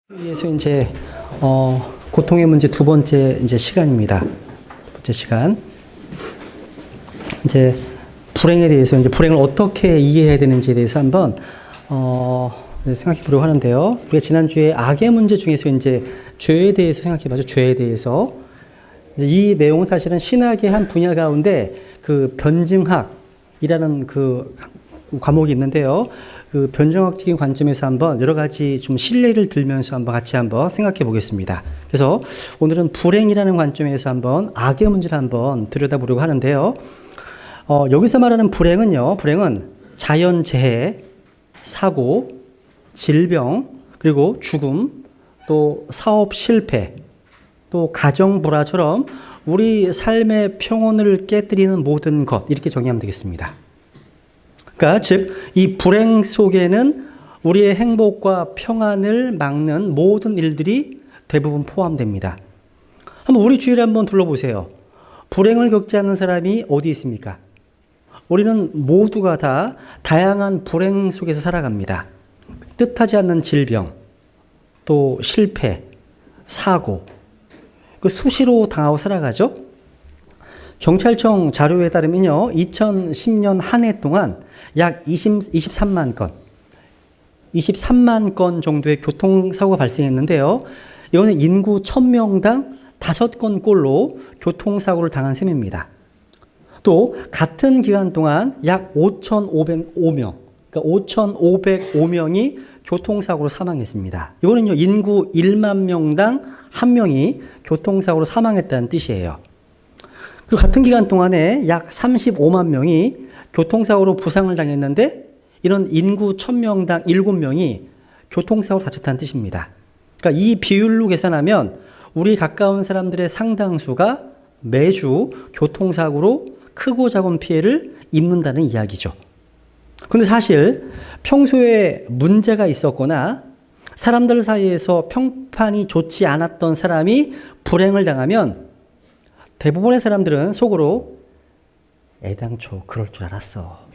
그래서 이제 고통의 문제 두 번째 이제 시간입니다. 두 번째 시간. 이제 불행에 대해서 이제 불행을 어떻게 이해해야 되는지에 대해서 한번 생각해 보려고 하는데요. 우리가 지난주에 악의 문제 중에서 이제 죄에 대해서 생각해 봐죠. 죄에 대해서. 이 내용은 사실은 신학의 한 분야 가운데 그 변증학이라는 그 과목이 있는데요. 그 변증학적인 관점에서 한번 여러 가지 좀 신뢰를 들면서 한번 같이 한번 생각해 보겠습니다. 그래서 오늘은 불행이라는 관점에서 한번 악의 문제를 한번 들여다보려고 하는데요. 여기서 말하는 불행은요, 불행은 자연재해, 사고, 질병, 그리고 죽음, 또 사업 실패, 또 가정 불화처럼 우리 삶의 평온을 깨뜨리는 모든 것, 이렇게 정의하면 되겠습니다. 그러니까 즉 이 불행 속에는 우리의 행복과 평안을 막는 모든 일들이 대부분 포함됩니다. 한번 우리 주위를 한번 둘러보세요. 불행을 겪지 않는 사람이 어디 있습니까? 우리는 모두가 다 다양한 불행 속에서 살아갑니다. 뜻하지 않는 질병, 또 실패, 사고, 그 수시로 당하고 살아가죠. 경찰청 자료에 따르면요, 2010년 한 해 동안 약 23만 건 정도의 교통사고가 발생했는데요. 이거는 인구 1000명당 5건꼴로 교통사고를 당한 셈입니다. 또 같은 기간 동안 약 5,505명, 그러니까 5,505명이 교통사고로 사망했습니다. 이거는요, 인구 1만 명당 1명이 교통사고로 사망했다는 뜻이에요. 그리고 같은 기간 동안에 약 35만 명이 교통사고로 부상을 당했는데 이런 인구 1000명당 7명이 교통사고로 다쳤다는 뜻입니다. 그러니까 이 비율로 계산하면 우리 가까운 사람들의 상당수가 매주 교통사고로 크고 작은 피해를 입는다는 이야기죠. 근데 사실 평소에 문제가 있었거나 사람들 사이에서 평판이 좋지 않았던 사람이 불행을 당하면 대부분의 사람들은 속으로 애당초 그럴 줄 알았어.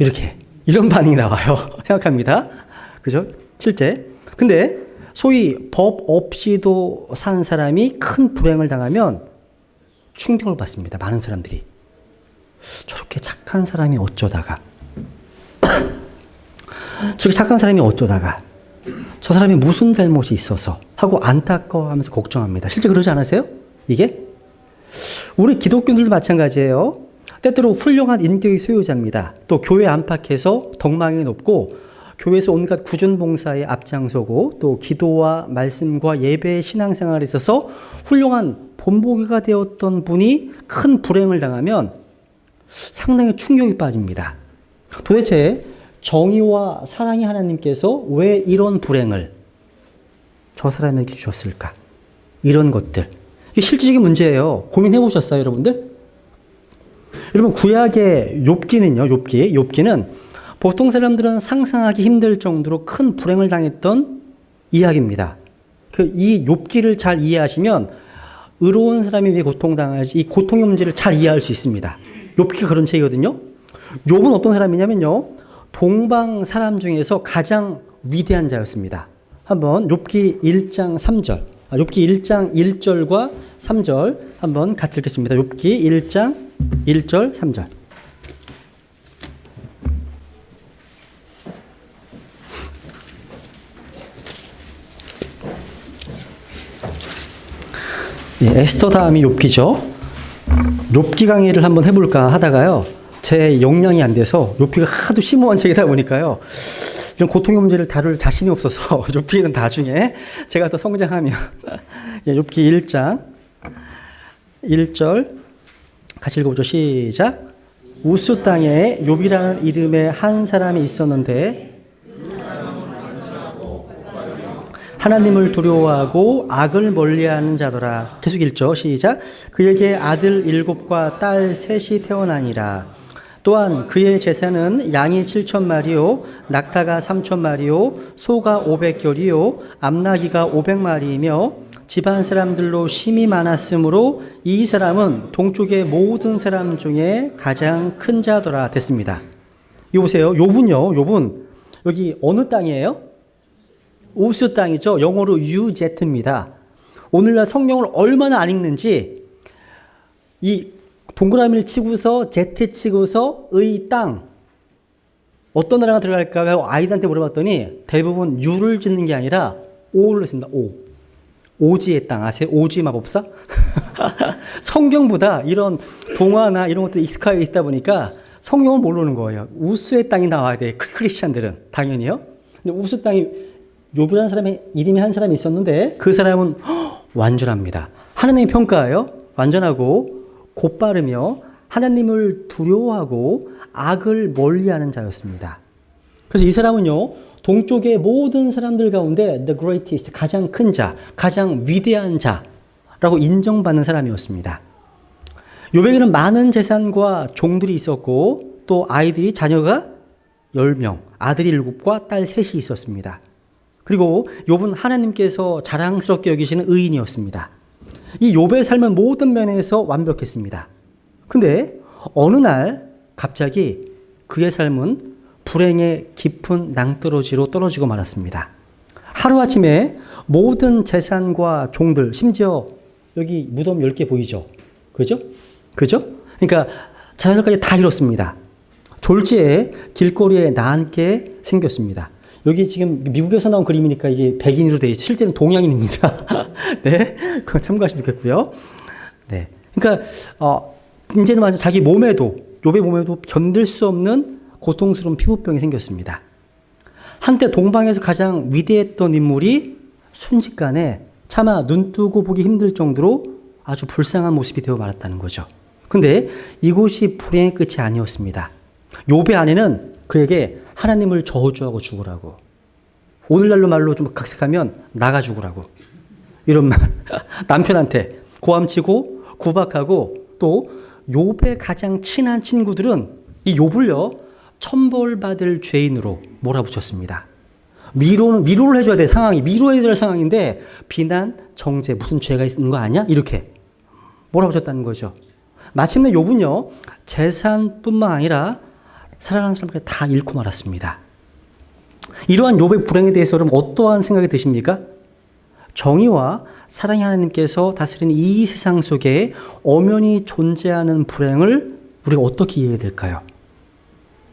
이런 반응이 나와요. 생각합니다. 그죠? 실제. 근데 소위 법 없이도 산 사람이 큰 불행을 당하면 충격을 받습니다. 많은 사람들이. 저렇게 착한 사람이 어쩌다가 저렇게 착한 사람이 어쩌다가 저 사람이 무슨 잘못이 있어서 하고 안타까워하면서 걱정합니다. 실제 그러지 않으세요? 이게? 우리 기독교인들도 마찬가지예요. 때때로 훌륭한 인격의 소유자입니다. 또 교회 안팎에서 덕망이 높고 교회에서 온갖 구준봉사에 앞장서고 또 기도와 말씀과 예배의 신앙생활에 있어서 훌륭한 본보기가 되었던 분이 큰 불행을 당하면 상당히 충격이 빠집니다. 도대체 정의와 사랑의 하나님께서 왜 이런 불행을 저 사람에게 주셨을까? 이런 것들. 이게 실질적인 문제예요. 고민해 보셨어요, 여러분들? 여러분, 구약의 욥기는요, 욥기는 보통 사람들은 상상하기 힘들 정도로 큰 불행을 당했던 이야기입니다. 이 욥기를 잘 이해하시면 의로운 사람이 왜 고통당하지, 이 고통의 문제를 잘 이해할 수 있습니다. 욥기가 그런 책이거든요. 욥은 어떤 사람이냐면요, 동방 사람 중에서 가장 위대한 자였습니다. 한번 욥기 1장 3절, 욥기 1장 1절과 3절 한번 같이 읽겠습니다. 욥기 1장 1절 3절. 예, 에스더 다음이 욥기죠. 욥기 강의를 한번 해볼까 하다가요, 제 역량이 안 돼서 욥기가 하도 심오한 책이다 보니까요, 이런 고통의 문제를 다룰 자신이 없어서 욥기는 나중에 제가 더 성장하면 예, 욥기 1장 1절 같이 읽어보죠. 시작. 우스 땅에 욥이라는 이름의 한 사람이 있었는데 하나님을 두려워하고 악을 멀리하는 자더라. 계속 읽죠. 시작. 그에게 아들 7과 딸 3이 태어나니라. 또한 그의 재산은 양이 7,000마리요, 낙타가 3,000마리요, 소가 500결이요, 암나귀가 500마리이며 집안 사람들로 심이 많았으므로 이 사람은 동쪽의 모든 사람 중에 가장 큰 자더라. 됐습니다. 이거 보세요. 욥은 여기 어느 땅이에요? 우스 땅이죠. 영어로 UZ입니다. 오늘날 성경을 얼마나 안 읽는지 이 동그라미를 치고서 Z 치고서 의 땅 어떤 나라가 들어갈까 하고 아이들한테 물어봤더니 대부분 U를 짓는 게 아니라 O를 씁니다. O. 오지의 땅 아세요? 오지 마법사? 성경보다 이런 동화나 이런 것도 익숙하게 있다 보니까 성경을 모르는 거예요. 우스의 땅이 나와야 돼. 크리스찬들은 당연히요. 근데 우스 땅이 욥이라는 사람의 이름이 한 사람이 있었는데 그 사람은 완전합니다. 하나님의 평가예요. 완전하고 곧바르며 하나님을 두려워하고 악을 멀리하는 자였습니다. 그래서 이 사람은요, 동쪽의 모든 사람들 가운데 the greatest, 가장 큰 자, 가장 위대한 자라고 인정받는 사람이었습니다. 욥에게는 많은 재산과 종들이 있었고 또 아이들이 자녀가 10명, 아들이 7과 딸 3이 있었습니다. 그리고 욥은 하나님께서 자랑스럽게 여기시는 의인이었습니다. 이 욥의 삶은 모든 면에서 완벽했습니다. 근데 어느 날 갑자기 그의 삶은 불행의 깊은 낭떠러지로 떨어지고 말았습니다. 하루아침에 모든 재산과 종들, 심지어 여기 무덤 10개 보이죠? 그죠? 그러니까 자산까지 다 잃었습니다. 졸지에 길거리에 나앉게 생겼습니다. 여기 지금 미국에서 나온 그림이니까 이게 백인으로 되어 있죠. 실제는 동양인입니다. 네, 그거 참고하시면 좋겠고요. 네, 그러니까 이제는 완전 자기 몸에도 욥의 몸에도 견딜 수 없는 고통스러운 피부병이 생겼습니다. 한때 동방에서 가장 위대했던 인물이 순식간에 차마 눈 뜨고 보기 힘들 정도로 아주 불쌍한 모습이 되어 말았다는 거죠. 근데 이곳이 불행의 끝이 아니었습니다. 욥의 아내는 그에게 하나님을 저주하고 죽으라고, 오늘날로 말로 좀 각색하면 나가 죽으라고 이런 말 남편한테 고함치고 구박하고 또 욥의 가장 친한 친구들은 이 욥을요 천벌받을 죄인으로 몰아붙였습니다. 위로를 해줘야 될 상황이, 위로해야 될 상황인데 비난, 정죄, 무슨 죄가 있는 거 아니야? 이렇게 몰아붙였다는 거죠. 마침내 욥은요 재산뿐만 아니라 사랑하는 사람들을 다 잃고 말았습니다. 이러한 욥의 불행에 대해서 여러분 어떠한 생각이 드십니까? 정의와 사랑의 하나님께서 다스리는 이 세상 속에 엄연히 존재하는 불행을 우리가 어떻게 이해해야 될까요?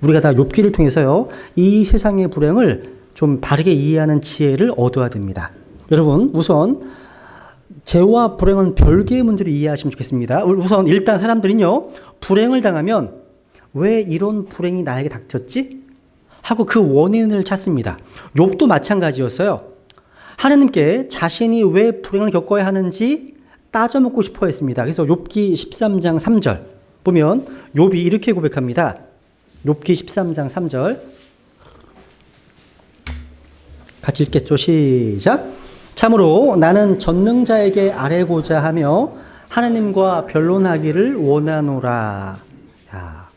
우리가 다 욥기를 통해서요 이 세상의 불행을 좀 바르게 이해하는 지혜를 얻어야 됩니다. 여러분 우선 죄와 불행은 별개의 문제로 이해하시면 좋겠습니다. 우선 일단 사람들은요 불행을 당하면 왜 이런 불행이 나에게 닥쳤지? 하고 그 원인을 찾습니다. 욥도 마찬가지였어요. 하나님께 자신이 왜 불행을 겪어야 하는지 따져묻고 싶어 했습니다. 그래서 욥기 13장 3절 보면 욥이 이렇게 고백합니다. 욥기 13장 3절 같이 읽겠죠. 시작. 참으로 나는 전능자에게 아뢰고자 하며 하나님과 변론하기를 원하노라. 야.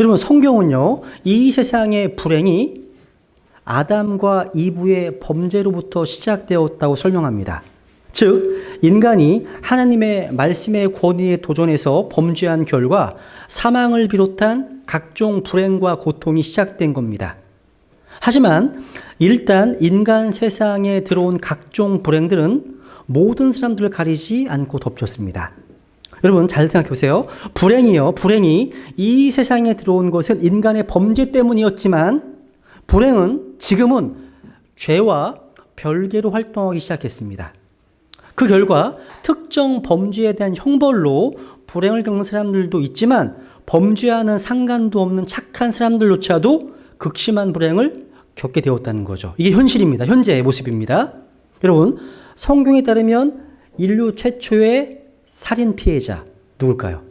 여러분 성경은요 이 세상의 불행이 아담과 이브의 범죄로부터 시작되었다고 설명합니다. 즉 인간이 하나님의 말씀의 권위에 도전해서 범죄한 결과 사망을 비롯한 각종 불행과 고통이 시작된 겁니다. 하지만 일단 인간 세상에 들어온 각종 불행들은 모든 사람들을 가리지 않고 덮쳤습니다. 여러분 잘 생각해 보세요. 불행이 이 세상에 들어온 것은 인간의 범죄 때문이었지만 불행은 지금은 죄와 별개로 활동하기 시작했습니다. 그 결과 특정 범죄에 대한 형벌로 불행을 겪는 사람들도 있지만 범죄와는 상관도 없는 착한 사람들조차도 극심한 불행을 겪게 되었다는 거죠. 이게 현실입니다. 현재의 모습입니다. 여러분 성경에 따르면 인류 최초의 살인 피해자 누굴까요?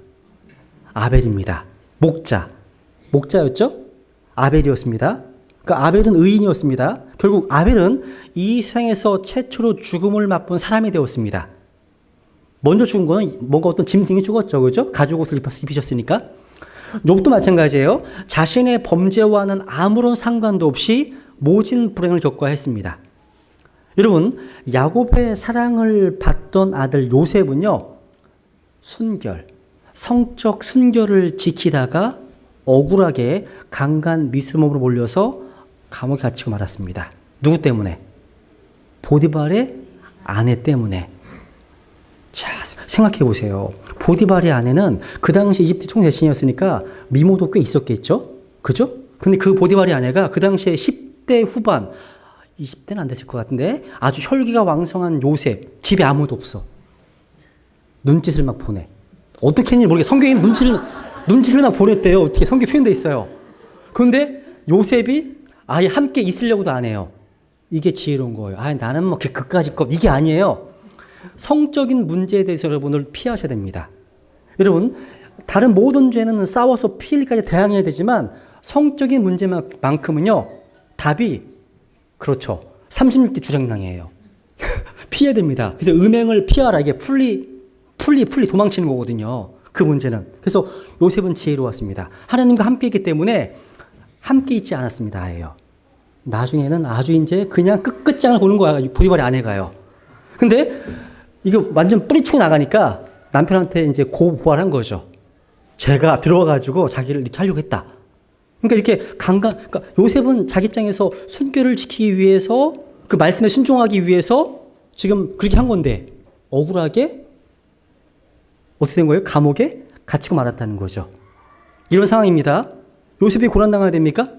아벨입니다. 목자였죠? 아벨이었습니다. 그러니까 아벨은 의인이었습니다. 결국 아벨은 이 세상에서 최초로 죽음을 맛본 사람이 되었습니다. 먼저 죽은 거는 뭔가 어떤 짐승이 죽었죠. 그죠? 가죽옷을 입으셨으니까. 욥도 마찬가지예요. 자신의 범죄와는 아무런 상관도 없이 모진 불행을 겪어야 했습니다. 여러분, 야곱의 사랑을 받던 아들 요셉은요, 성적 순결을 지키다가 억울하게 강간 미수범으로 몰려서 감옥에 갇히고 말았습니다. 누구 때문에? 보디발의 아내 때문에. 자, 생각해 보세요. 보디발의 아내는 그 당시 이집트 총대신이었으니까 미모도 꽤 있었겠죠? 그죠? 근데 그 보디발의 아내가 그 당시에 10대 후반, 20대는 안 됐을 것 같은데 아주 혈기가 왕성한 요셉, 집에 아무도 없어. 눈짓을 막 보내. 어떻게 했는지 모르겠어. 성경에 눈짓을 막 보냈대요. 어떻게 성경 표현되어 있어요. 그런데 요셉이 아예 함께 있으려고도 안 해요. 이게 지혜로운 거예요. 아, 나는 뭐 그까짓 것 이게 아니에요. 성적인 문제에 대해서 여러분을 피하셔야 됩니다. 여러분, 다른 모든 죄는 싸워서 피일까지 대항해야 되지만 성적인 문제만큼은요, 답이 그렇죠. 36대 주장랑이에요. 피해야 됩니다. 그래서 음행을 피하라. 이게 풀리 도망치는 거거든요. 그 문제는. 그래서 요셉은 지혜로웠습니다. 하나님과 함께 있기 때문에 함께 있지 않았습니다. 아예요. 나중에는 아주 이제 그냥 끝장을 보는 거야. 보디발의 아내가요. 근데 이거 완전 뿌리치고 나가니까 남편한테 이제 고부활한 거죠. 제가 들어와가지고 자기를 이렇게 하려고 했다. 그러니까 이렇게 그러니까 요셉은 자기 입장에서 순결을 지키기 위해서 그 말씀에 순종하기 위해서 지금 그렇게 한 건데 억울하게 어떻게 된 거예요? 감옥에 갇히고 말았다는 거죠. 이런 상황입니다. 요셉이 고난당해야 됩니까?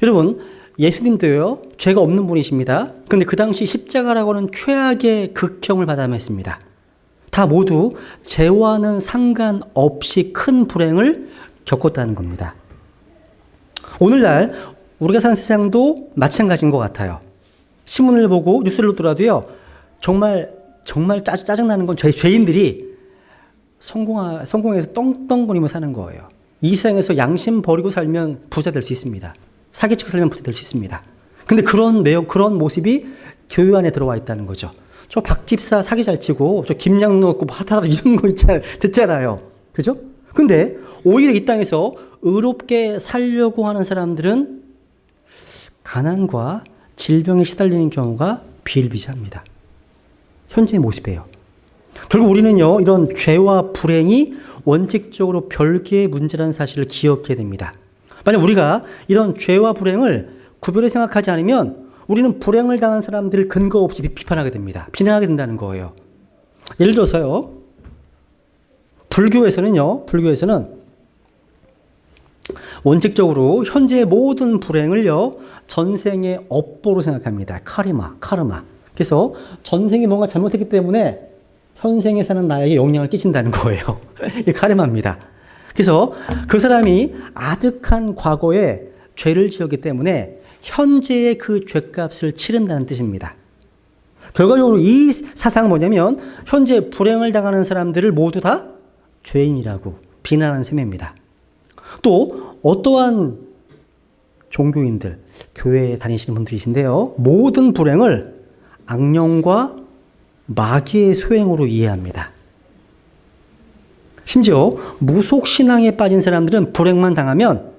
여러분, 예수님도요, 죄가 없는 분이십니다. 근데 그 당시 십자가라고 하는 최악의 극형을 받아냈습니다. 다 모두 죄와는 상관없이 큰 불행을 겪었다는 겁니다. 오늘날 우리가 사는 세상도 마찬가지인 것 같아요. 신문을 보고 뉴스를 보더라도요, 정말 짜증나는 건 죄인들이 성공해서 떵떵거리며 사는 거예요. 이 세상에서 양심 버리고 살면 부자 될 수 있습니다. 사기치고 살면 부자 될 수 있습니다. 근데 그런 모습이 교회 안에 들어와 있다는 거죠. 저 박집사 사기 잘 치고, 저 김양로 없고, 하다가 이런 거 듣잖아요. 그죠? 근데 오히려 이 땅에서 의롭게 살려고 하는 사람들은 가난과 질병에 시달리는 경우가 비일비재합니다. 현재의 모습이에요. 결국 우리는요, 이런 죄와 불행이 원칙적으로 별개의 문제라는 사실을 기억해야 됩니다. 만약 우리가 이런 죄와 불행을 구별해 생각하지 않으면 우리는 불행을 당한 사람들을 근거 없이 비판하게 됩니다. 비난하게 된다는 거예요. 예를 들어서요, 불교에서는 원칙적으로 현재의 모든 불행을요, 전생의 업보로 생각합니다. 카르마. 그래서 전생에 뭔가 잘못했기 때문에 현생에 사는 나에게 영향을 끼친다는 거예요. 이게 카르마입니다. 그래서 그 사람이 아득한 과거에 죄를 지었기 때문에 현재의 그 죄값을 치른다는 뜻입니다. 결과적으로 이 사상은 뭐냐면 현재 불행을 당하는 사람들을 모두 다 죄인이라고 비난하는 셈입니다. 또 어떠한 종교인들, 교회에 다니시는 분들이신데요, 모든 불행을 악령과 마귀의 소행으로 이해합니다. 심지어 무속신앙에 빠진 사람들은 불행만 당하면,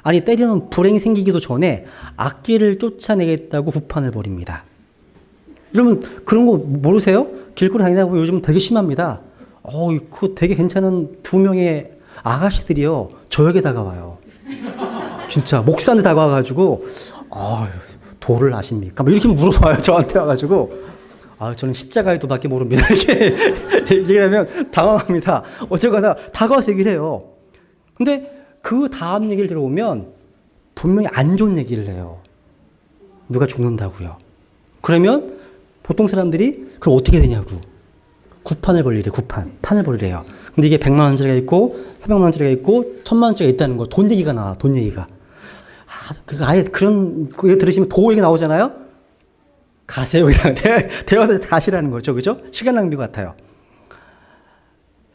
아니 때리는 불행이 생기기도 전에 악기를 쫓아내겠다고 구판을 벌입니다. 여러분 그런 거 모르세요? 길거리 다니다 보면 요즘 되게 심합니다. 그 되게 괜찮은 두 명의 아가씨들이요, 저에게 다가와요. 진짜 목사한테 다가와가지고 도를 아십니까? 뭐 이렇게 물어봐요. 저한테 와가지고 저는 십자가의 도밖에 모릅니다. 이렇게 얘기하면 당황합니다. 어쨌거나 다가와서 얘기를 해요. 근데 그 다음 얘기를 들어보면 분명히 안 좋은 얘기를 해요. 누가 죽는다고요. 그러면 보통 사람들이 그럼 어떻게 되냐고. 구판을 벌리래. 판을 벌리래요. 근데 이게 100만 원짜리가 있고 300만 원짜리가 있고 1000만 원짜리가 있다는 거. 돈 얘기가 나와. 돈 얘기가. 아예 그런 거 들으시면 도 얘기 나오잖아요. 가세요. 그냥 대화들 가시라는 거죠. 그죠? 시간 낭비 같아요.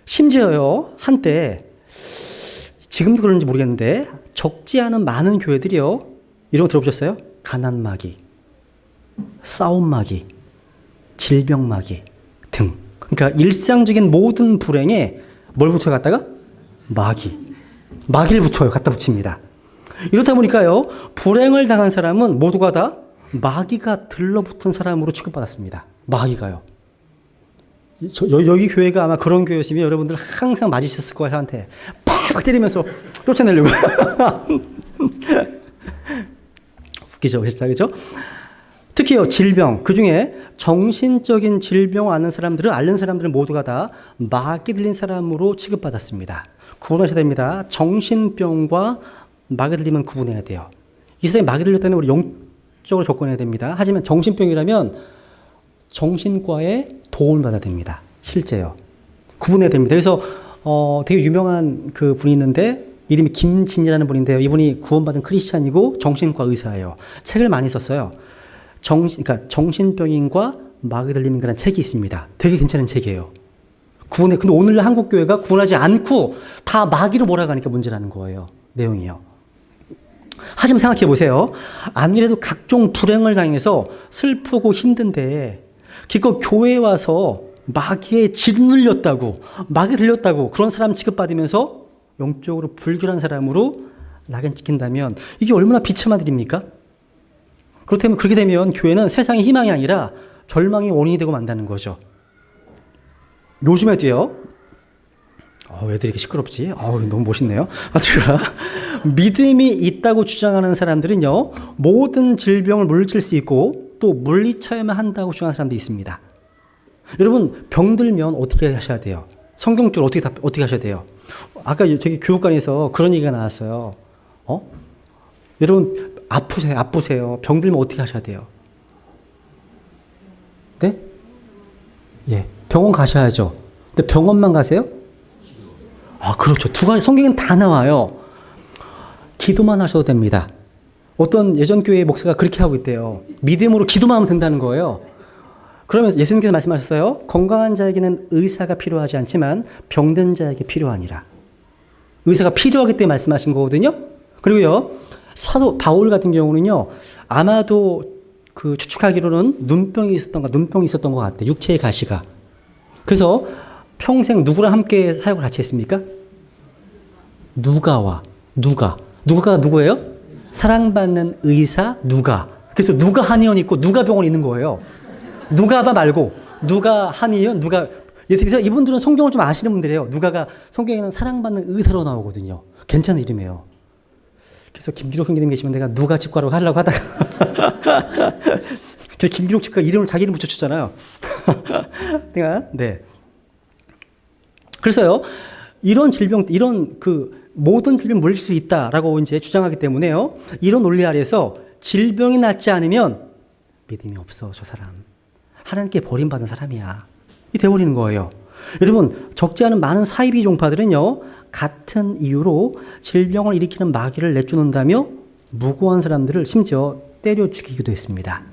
심지어요, 한때, 지금도 그런지 모르겠는데, 적지 않은 많은 교회들이요, 이런 거 들어보셨어요? 가난마귀, 싸움마귀, 질병마귀 등. 그러니까 일상적인 모든 불행에 뭘 붙여갖다가? 마귀를 붙여요. 갖다 붙입니다. 이렇다 보니까요, 불행을 당한 사람은 모두가 다 마귀가 들러붙은 사람으로 취급받았습니다. 마귀가요. 여기 교회가 아마 그런 교회였으면 여러분들 항상 맞으셨을 거예요. 저한테 팍 때리면서 쫓아내려고. 웃기죠, 진짜, 그죠? 특히요, 질병. 그 중에 정신적인 질병을 앓는 사람들은 모두가 다 마귀 들린 사람으로 취급받았습니다. 구분하셔야 됩니다. 정신병과 마귀 들리면 구분해야 돼요. 이 사람이 마귀 들렸다면 우리 영적으로 접근해야 됩니다. 하지만 정신병이라면 정신과의 도움을 받아야 됩니다. 실제요. 구분해야 됩니다. 그래서 되게 유명한 그 분이 있는데 이름이 김진이라는 분인데요. 이분이 구원받은 크리스찬이고 정신과 의사예요. 책을 많이 썼어요. 그러니까 정신병인과 마귀 들림이라는 책이 있습니다. 되게 괜찮은 책이에요. 근데 오늘날 한국 교회가 구분하지 않고 다 마귀로 몰아가니까 문제라는 거예요. 내용이요. 하지만 생각해 보세요. 아무래도 각종 불행을 당해서 슬프고 힘든데 기껏 교회에 와서 마귀에 짓눌렸다고, 마귀 들렸다고 그런 사람 취급받으면서 영적으로 불결한 사람으로 낙인 찍힌다면 이게 얼마나 비참한 일입니까? 그렇다면 그렇게 되면 교회는 세상의 희망이 아니라 절망의 원인이 되고 만다는 거죠. 요즘에도요. 애들이 이렇게 시끄럽지? 너무 멋있네요. 제가 믿음이 있다고 주장하는 사람들은요. 모든 질병을 물리칠 수 있고 또 물리쳐야만 한다고 주장하는 사람도 있습니다. 여러분 병들면 어떻게 하셔야 돼요? 성경적으로 어떻게 하셔야 돼요? 아까 저기 교육관에서 그런 얘기가 나왔어요. 여러분 아프세요. 병들면 어떻게 하셔야 돼요? 네? 예, 병원 가셔야죠. 근데 병원만 가세요? 그렇죠. 두 가지 성경엔 다 나와요. 기도만 하셔도 됩니다. 어떤 예전 교회 목사가 그렇게 하고 있대요. 믿음으로 기도만 하면 된다는 거예요. 그러면서 예수님께서 말씀하셨어요. 건강한 자에게는 의사가 필요하지 않지만 병든 자에게 필요하니라. 의사가 필요하기 때문에 말씀하신 거거든요. 그리고요. 사도 바울 같은 경우는요. 아마도 그 추측하기로는 눈병이 있었던 것 같아요. 육체의 가시가. 그래서 평생 누구랑 함께 사역을 같이 했습니까? 누가가 누구예요? 사랑받는 의사 누가. 그래서 누가 한의원 있고 누가 병원 있는 거예요. 누가바 말고 누가 한의원 그래서 이분들은 성경을 좀 아시는 분들이에요. 누가가 성경에는 사랑받는 의사로 나오거든요. 괜찮은 이름이에요. 그래서 김기록 형님 계시면 내가 누가 치과라고 하려고 하다가 김기록 치과 자기 이름 붙여줬잖아요. 네. 그래서요, 이런 모든 질병 물릴 수 있다라고 이제 주장하기 때문에요, 이런 논리 아래서 질병이 낫지 않으면 믿음이 없어, 저 사람. 하나님께 버림받은 사람이야. 이 돼버리는 거예요. 여러분, 적지 않은 많은 사이비 종파들은요, 같은 이유로 질병을 일으키는 마귀를 내쫓는다며 무고한 사람들을 심지어 때려 죽이기도 했습니다.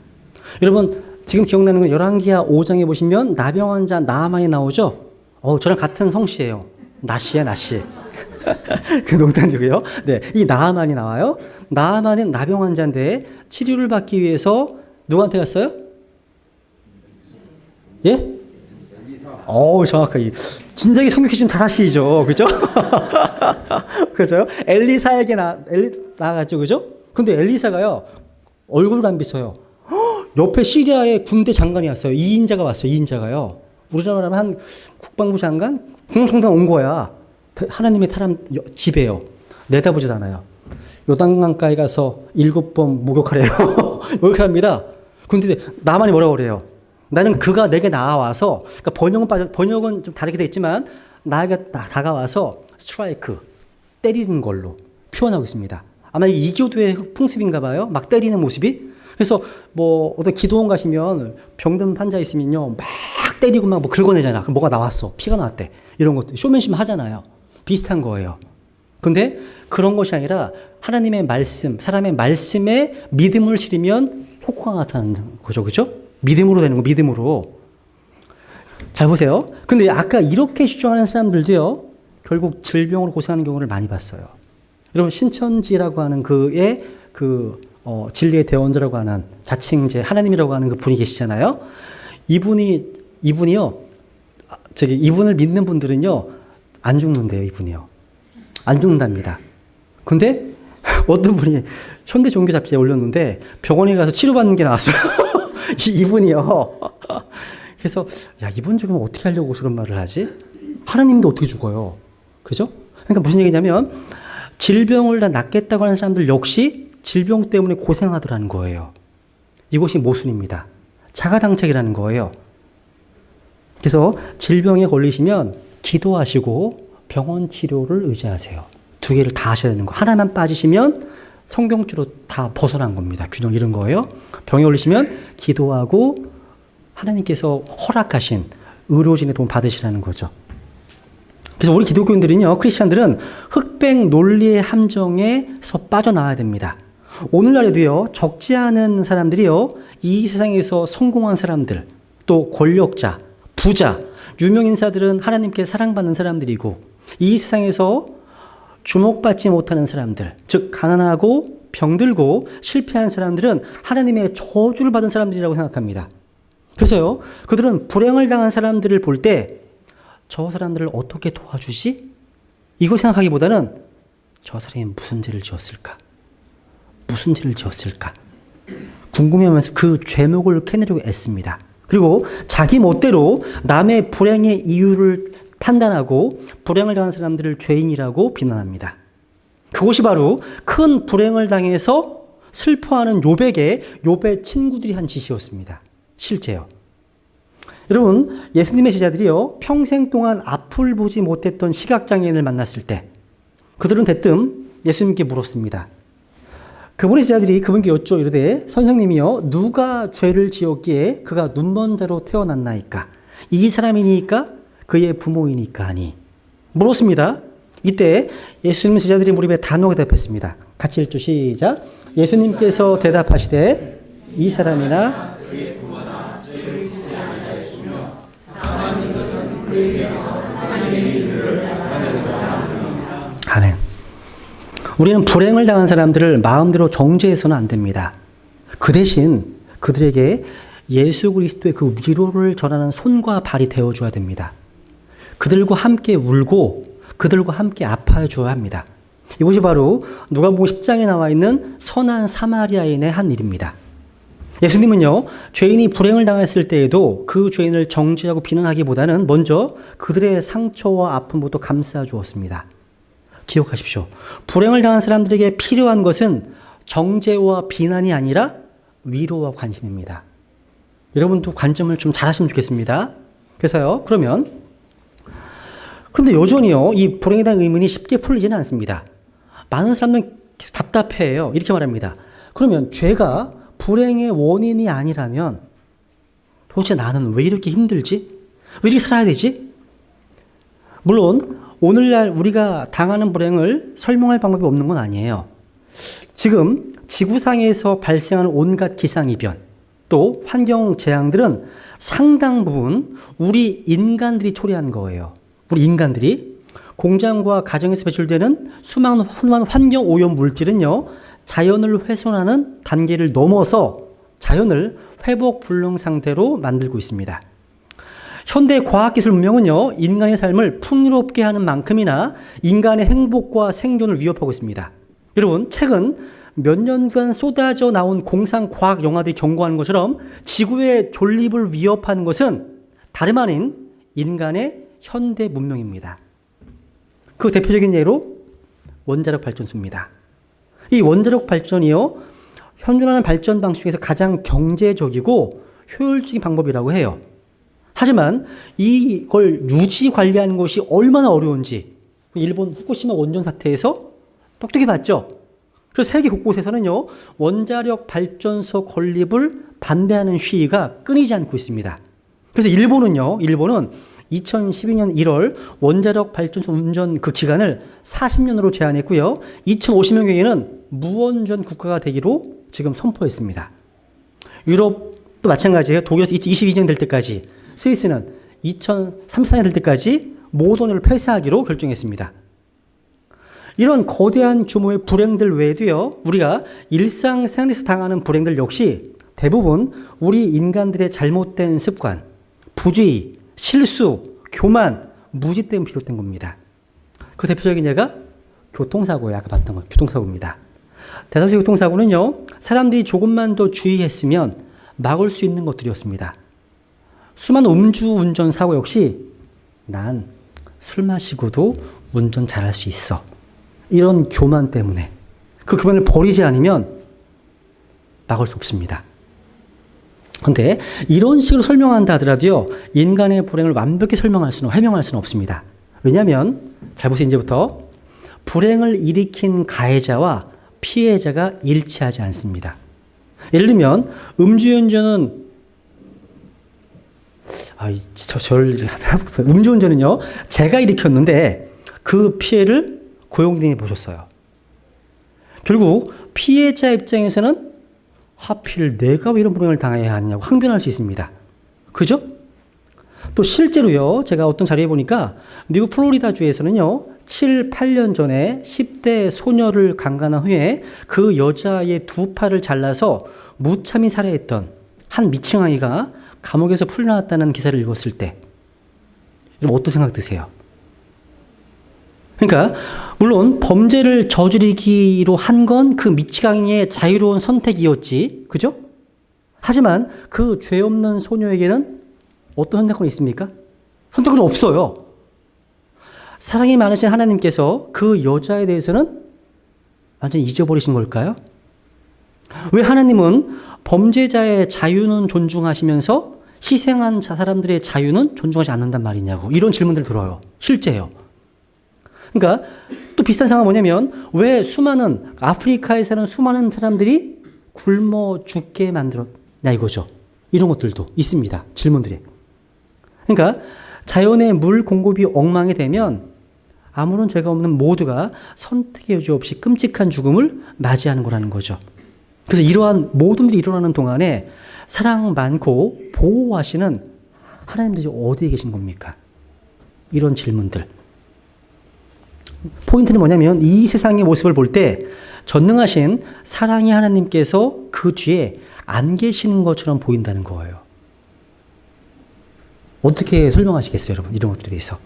여러분, 지금 기억나는 건 열왕기하 5장에 보시면 나병 환자 나아만이 나오죠? 저랑 같은 성씨예요. 나씨야. 그 농담이고요. 네, 이 나아만이 나와요. 나아만은 나병 환자인데 치료를 받기 위해서 누구한테 갔어요? 예? 정확하게. 진작에 성경이 좀 잘 하시죠. 그죠? 그죠? 엘리사에게 나갔죠. 그죠? 근데 엘리사가요, 얼굴도 안 비쳐요. 옆에 시리아의 군대 장관이 왔어요. 2인자가 왔어요. 2인자가요. 우리나라면 한 국방부 장관? 공성당 온 거야. 하나님의 집에요. 내다보지도 않아요. 요단강가에 가서 7번 목욕하래요. 목욕합니다. 근데 나만이 뭐라고 그래요? 나는 그가 내게 나와서, 그러니까 번역은 좀 다르게 돼 있지만, 나에게 다가와서 스트라이크, 때리는 걸로 표현하고 있습니다. 아마 이교도의 풍습인가 봐요. 막 때리는 모습이. 그래서 어떤 기도원 가시면 병든 환자 있으면요, 막 때리고 막 긁어내잖아. 그럼 뭐가 나왔어. 피가 나왔대. 이런 것들. 쇼맨십 하잖아요. 비슷한 거예요. 근데 그런 것이 아니라 하나님의 말씀, 사람의 말씀에 믿음을 실으면 효과가 나타나는 거죠. 그죠? 믿음으로 되는 거, 믿음으로. 잘 보세요. 근데 아까 이렇게 주장하는 사람들도요, 결국 질병으로 고생하는 경우를 많이 봤어요. 여러분, 신천지라고 하는 진리의 대원자라고 하는 자칭 이제 하나님이라고 하는 그 분이 계시잖아요. 이분이요, 이분을 믿는 분들은요, 안 죽는데요, 이분이요. 안 죽는답니다. 근데 어떤 분이 현대 종교 잡지에 올렸는데 병원에 가서 치료받는 게 나왔어요. 이분이요. 그래서, 이분 죽으면 어떻게 하려고 그런 말을 하지? 하나님도 어떻게 죽어요? 그죠? 그러니까 무슨 얘기냐면, 질병을 다 낫겠다고 하는 사람들 역시 질병 때문에 고생하더라는 거예요. 이것이 모순입니다. 자가당착이라는 거예요. 그래서 질병에 걸리시면 기도하시고 병원 치료를 의지하세요. 두 개를 다 하셔야 되는 거. 하나만 빠지시면 성경주로 다 벗어난 겁니다. 균형 잃은 거예요. 병에 걸리시면 기도하고 하나님께서 허락하신 의료진의 도움 받으시라는 거죠. 그래서 우리 기독교인들은요, 크리스찬들은 흑백 논리의 함정에서 빠져나와야 됩니다. 오늘날에도요, 적지 않은 사람들이요, 이 세상에서 성공한 사람들, 또 권력자, 부자, 유명 인사들은 하나님께 사랑받는 사람들이고, 이 세상에서 주목받지 못하는 사람들, 즉 가난하고 병들고 실패한 사람들은 하나님의 저주를 받은 사람들이라고 생각합니다. 그래서요, 그들은 불행을 당한 사람들을 볼 때 저 사람들을 어떻게 도와주지? 이거 생각하기보다는 저 사람이 무슨 죄를 지었을까? 무슨 죄를 지었을까? 궁금해하면서 그 죄목을 캐내려고 애씁니다. 그리고 자기 멋대로 남의 불행의 이유를 판단하고 불행을 당한 사람들을 죄인이라고 비난합니다. 그것이 바로 큰 불행을 당해서 슬퍼하는 욥의 친구들이 한 짓이었습니다. 실제요. 여러분, 예수님의 제자들이요, 평생 동안 앞을 보지 못했던 시각장애인을 만났을 때 그들은 대뜸 예수님께 물었습니다. 그분의 제자들이 그분께 여쭈어 이르되, 선생님이요, 누가 죄를 지었기에 그가 눈먼 자로 태어났나이까? 이 사람이니까 그의 부모이니까 하니 물었습니다. 이때 예수님 제자들이 무릎에 단호하게 대답했습니다. 같이 읽죠. 시작. 예수님께서 대답하시되 이 사람이나 그의 부모나 죄를 짓지 아니하였으며 다만 이것은 그에게서 하나님의 일을 받는 아멘. 우리는 불행을 당한 사람들을 마음대로 정죄해서는 안 됩니다. 그 대신 그들에게 예수 그리스도의 그 위로를 전하는 손과 발이 되어줘야 됩니다. 그들과 함께 울고 그들과 함께 아파해 줘야 합니다. 이것이 바로 누가복음 10장에 나와 있는 선한 사마리아인의 한 일입니다. 예수님은요, 죄인이 불행을 당했을 때에도 그 죄인을 정죄하고 비난하기보다는 먼저 그들의 상처와 아픔부터 감싸 주었습니다. 기억하십시오. 불행을 당한 사람들에게 필요한 것은 정죄와 비난이 아니라 위로와 관심입니다. 여러분도 관점을 좀 잘하시면 좋겠습니다. 그래서요, 그런데 여전히요, 이 불행에 대한 의문이 쉽게 풀리지는 않습니다. 많은 사람들은 답답해요. 이렇게 말합니다. 그러면 죄가 불행의 원인이 아니라면 도대체 나는 왜 이렇게 힘들지? 왜 이렇게 살아야 되지? 물론 오늘날 우리가 당하는 불행을 설명할 방법이 없는 건 아니에요. 지금 지구상에서 발생하는 온갖 기상이변, 또 환경 재앙들은 상당 부분 우리 인간들이 초래한 거예요. 우리 인간들이 공장과 가정에서 배출되는 수많은 환경 오염 물질은요, 자연을 훼손하는 단계를 넘어서 자연을 회복 불능 상태로 만들고 있습니다. 현대 과학기술 문명은요, 인간의 삶을 풍요롭게 하는 만큼이나 인간의 행복과 생존을 위협하고 있습니다. 여러분, 최근 몇 년간 쏟아져 나온 공상 과학 영화들이 경고하는 것처럼 지구의 존립을 위협하는 것은 다름 아닌 인간의 현대 문명입니다. 그 대표적인 예로 원자력 발전소입니다. 이 원자력 발전이요, 현존하는 발전 방식 중에서 가장 경제적이고 효율적인 방법이라고 해요. 하지만 이걸 유지 관리하는 것이 얼마나 어려운지 일본 후쿠시마 원전 사태에서 똑똑히 봤죠. 그래서 세계 곳곳에서는요, 원자력 발전소 건립을 반대하는 시위가 끊이지 않고 있습니다. 그래서 일본은 2012년 1월 원자력 발전소 운전 그 기간을 40년으로 제한했고요. 2050년경에는 무원전 국가가 되기로 지금 선포했습니다. 유럽도 마찬가지예요. 독일에서 2022년 될 때까지, 스위스는 2034년 될 때까지 모든 원전을 폐쇄하기로 결정했습니다. 이런 거대한 규모의 불행들 외에도요, 우리가 일상생활에서 당하는 불행들 역시 대부분 우리 인간들의 잘못된 습관, 부주의, 실수, 교만, 무지 때문에 비롯된 겁니다. 그 대표적인 예가 교통사고예요. 아까 봤던 거, 교통사고입니다. 대다수의 교통사고는요, 사람들이 조금만 더 주의했으면 막을 수 있는 것들이었습니다. 수많은 음주운전 사고 역시 난 술 마시고도 운전 잘할 수 있어. 이런 교만 때문에 그 교만을 버리지 않으면 막을 수 없습니다. 근데 이런 식으로 설명한다 하더라도요, 인간의 불행을 완벽히 해명할 수는 없습니다. 왜냐하면, 잘 보세요, 이제부터. 불행을 일으킨 가해자와 피해자가 일치하지 않습니다. 예를 들면, 음주운전은, 음주운전은요, 제가 일으켰는데 그 피해를 고용인이 보셨어요. 결국 피해자 입장에서는 하필 내가 왜 이런 불행을 당해야 하느냐고 항변할 수 있습니다. 그죠? 또 실제로요, 제가 어떤 자료에 보니까 미국 플로리다주에서는요, 7, 8년 전에 10대 소녀를 강간한 후에 그 여자의 두 팔을 잘라서 무참히 살해했던 한 미친아이가 감옥에서 풀려났다는 기사를 읽었을 때, 여러분 어떤 생각 드세요? 그러니까 물론 범죄를 저지르기로 한 건 그 미치광이의 자유로운 선택이었지, 그죠? 하지만 그 죄 없는 소녀에게는 어떤 선택권이 있습니까? 선택권이 없어요. 사랑이 많으신 하나님께서 그 여자에 대해서는 완전히 잊어버리신 걸까요? 왜 하나님은 범죄자의 자유는 존중하시면서 희생한 사람들의 자유는 존중하지 않는단 말이냐고, 이런 질문들 들어요. 실제요. 그러니까 또 비슷한 상황은 뭐냐면, 왜 아프리카에 사는 수많은 사람들이 굶어 죽게 만들었냐 이거죠. 이런 것들도 있습니다. 질문들이. 그러니까 자연의 물 공급이 엉망이 되면 아무런 죄가 없는 모두가 선택의 여지 없이 끔찍한 죽음을 맞이하는 거라는 거죠. 그래서 이러한 모든 일이 일어나는 동안에 사랑 많고 보호하시는 하나님들이 어디에 계신 겁니까? 이런 질문들. 포인트는 뭐냐면, 이 세상의 모습을 볼 때 전능하신 사랑의 하나님께서 그 뒤에 안 계시는 것처럼 보인다는 거예요. 어떻게 설명하시겠어요, 여러분? 이런 것들에 대해서.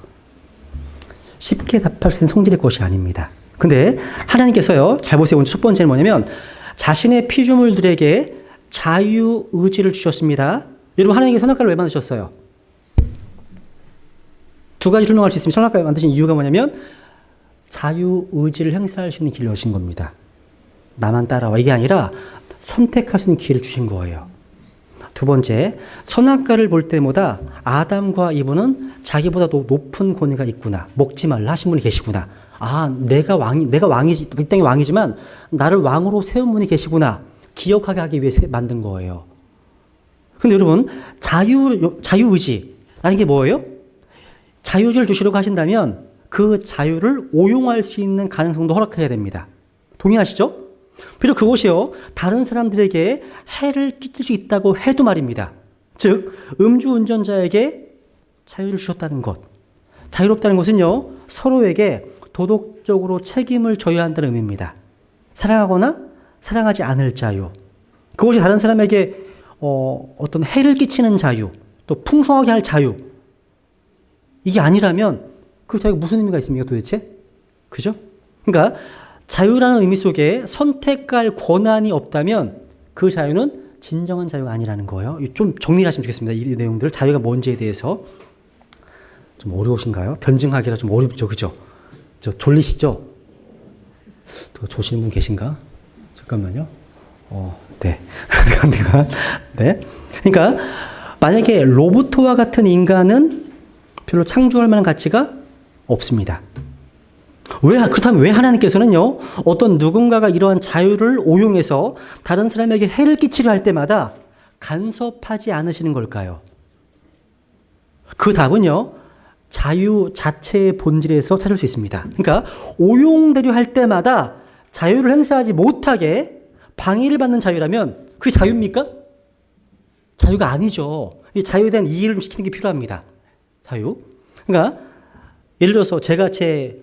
쉽게 답할 수 있는 성질의 것이 아닙니다. 근데 하나님께서요, 잘 보세요. 첫 번째는 뭐냐면, 자신의 피조물들에게 자유의지를 주셨습니다. 여러분, 하나님께서 선악과를 왜 만드셨어요? 두 가지 설명할 수 있습니다. 선악과를 만드신 이유가 뭐냐면, 자유의지를 행사할 수 있는 길을 여신 겁니다. 나만 따라와, 이게 아니라 선택할 수 있는 기회를 주신 거예요. 두 번째, 선악과를 볼 때마다 아담과 이브는 자기보다 더 높은 권위가 있구나, 먹지 말라 하신 분이 계시구나, 내가 왕이지, 이 땅의 왕이지만 나를 왕으로 세운 분이 계시구나, 기억하게 하기 위해서 만든 거예요. 근데 여러분, 자유의지라는 게 뭐예요? 자유의지를 주시려고 하신다면 그 자유를 오용할 수 있는 가능성도 허락해야 됩니다. 동의하시죠? 비록 그것이요, 다른 사람들에게 해를 끼칠 수 있다고 해도 말입니다. 즉, 음주운전자에게 자유를 주셨다는 것. 자유롭다는 것은요, 서로에게 도덕적으로 책임을 져야 한다는 의미입니다. 사랑하거나 사랑하지 않을 자유. 그것이 다른 사람에게 어떤 해를 끼치는 자유, 또 풍성하게 할 자유. 이게 아니라면 그 자유가 무슨 의미가 있습니까, 도대체? 그죠? 그러니까 자유라는 의미 속에 선택할 권한이 없다면 그 자유는 진정한 자유가 아니라는 거예요. 좀 정리를 하시면 좋겠습니다. 이 내용들을, 자유가 뭔지에 대해서. 좀 어려우신가요? 변증하기라 좀 어렵죠, 그죠? 졸리시죠? 또 조시는 분 계신가? 잠깐만요. 네. 네. 그러니까 만약에 로봇과 같은 인간은 별로 창조할 만한 가치가 없습니다. 그렇다면 왜 하나님께서는요, 어떤 누군가가 이러한 자유를 오용해서 다른 사람에게 해를 끼치려 할 때마다 간섭하지 않으시는 걸까요? 그 답은요, 자유 자체의 본질에서 찾을 수 있습니다. 그러니까 오용되려 할 때마다 자유를 행사하지 못하게 방해를 받는 자유라면 그게 자유입니까? 자유가 아니죠. 이 자유에 대한 이해를 시키는 게 필요합니다. 자유. 그러니까 예를 들어서 제가 제